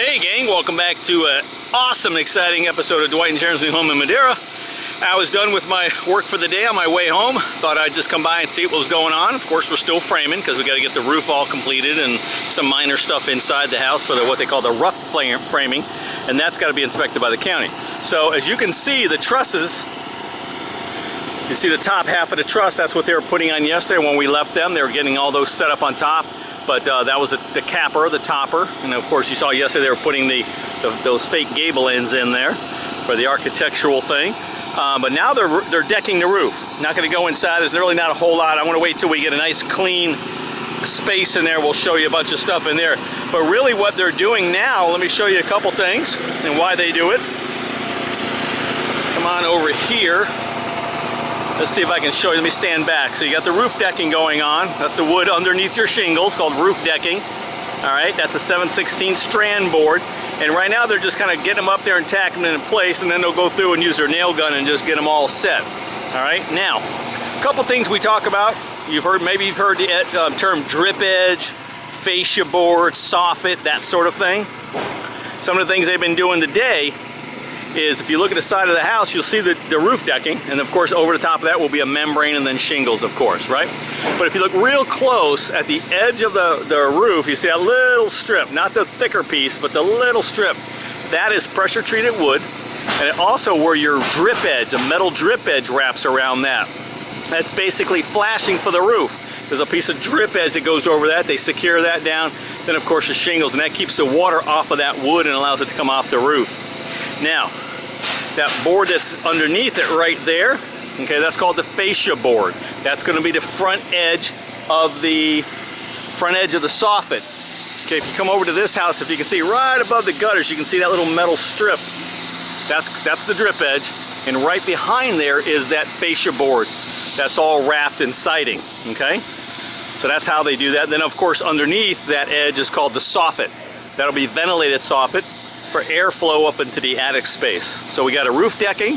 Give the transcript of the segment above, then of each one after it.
Hey gang, welcome back to an awesome, exciting episode of Dwight and Sharon's New Home in Madeira. I was done with my work for the day on my way home. Thought I'd just come by and see what was going on. Of course, we're still framing because we got to get the roof all completed and some minor stuff inside the house for what they call the rough framing, and that's got to be inspected by the county. So as you can see, the trusses, you see the top half of the truss, that's what they were putting on yesterday when we left them. They were getting all those set up on top. But that was the capper, the topper, and of course you saw yesterday they were putting those fake gable ends in there for the architectural thing. But now they're decking the roof. Not going to go inside. There's really not a whole lot. I want to wait till we get a nice clean space in there. We'll show you a bunch of stuff in there. But really what they're doing now, let me show you a couple things and why they do it. Come on over here. Let's see if I can show you. Let me stand back. So you got the roof decking going on. That's the wood underneath your shingles called roof decking. All right, that's a 7/16 strand board. And right now they're just kind of getting them up there and tacking them in place, and then they'll go through and use their nail gun and just get them all set. All right, now, a couple things we talk about. Maybe you've heard the term drip edge, fascia board, soffit, that sort of thing. Some of the things they've been doing today is if you look at the side of the house, you'll see the roof decking, and of course over the top of that will be a membrane and then shingles, of course, right? But if you look real close at the edge of the roof, you see that little strip, not the thicker piece, but the little strip. That is pressure treated wood, and it also where your drip edge, a metal drip edge wraps around that. That's basically flashing for the roof. There's a piece of drip edge that goes over that. They secure that down. Then of course the shingles, and that keeps the water off of that wood and allows it to come off the roof. Now, that board that's underneath it right there, okay, that's called the fascia board. That's going to be the front edge of the soffit. Okay, if you come over to this house, if you can see right above the gutters, you can see that little metal strip. That's the drip edge, and right behind there is that fascia board. That's all wrapped in siding. Okay, so that's how they do that. Then of course underneath that edge is called the soffit. That'll be ventilated soffit for airflow up into the attic space. So we got a roof decking,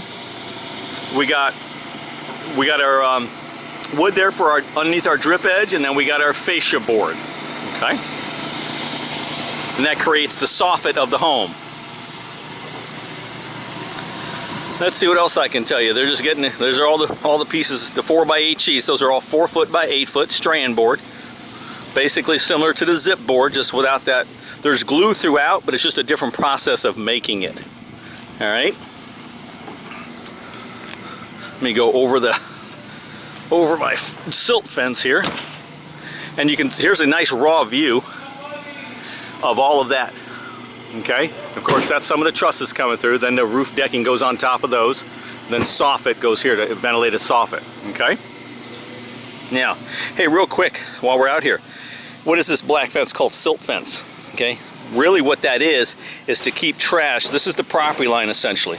we got our wood there for underneath our drip edge, and then we got our fascia board. Okay, and that creates the soffit of the home. Let's see what else I can tell you. They're just getting, those are all the pieces, the 4x8 sheets. Those are all 4 foot by 8 foot strand board, basically similar to the zip board, just without that. There's glue throughout, but it's just a different process of making it. All right. Let me go over my silt fence here, and here's a nice raw view of all of that. Okay. Of course, that's some of the trusses coming through. Then the roof decking goes on top of those. Then soffit goes here, to ventilated soffit. Okay. Now, hey, real quick, while we're out here, what is this black fence called? Silt fence. Okay, really what that is to keep trash. This is the property line essentially.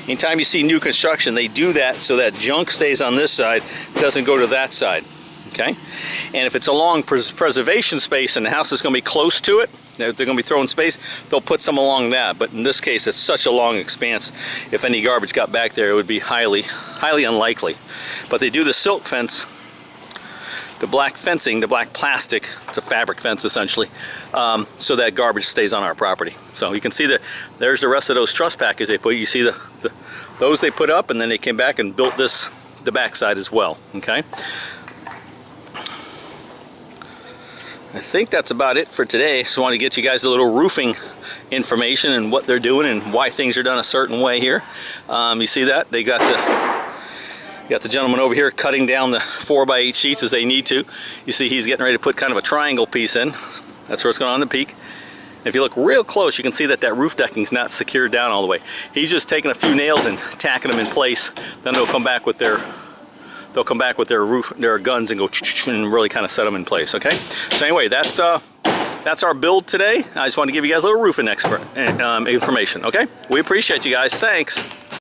Anytime you see new construction, they do that so that junk stays on this side, doesn't go to that side. Okay, and if it's a long preservation space and the house is going to be close to it, they're going to be throwing space, they'll put some along that. But in this case, it's such a long expanse. If any garbage got back there, it would be highly unlikely. But they do the silt fence, the black fencing, the black plastic, it's a fabric fence essentially, so that garbage stays on our property. So you can see there's the rest of those truss packages they put. You see those they put up, and then they came back and built the backside as well. Okay, I think that's about it for today. Just want to get you guys a little roofing information and what they're doing and why things are done a certain way here. You see that they got the gentleman over here cutting down the 4x8 sheets as they need to. You see he's getting ready to put kind of a triangle piece in. That's where it's going on the peak. And if you look real close, you can see that roof decking's not secured down all the way. He's just taking a few nails and tacking them in place. Then they'll come back with their guns and go and really kind of set them in place. Okay. So anyway, that's our build today. I just want to give you guys a little roofing information. Okay. We appreciate you guys. Thanks.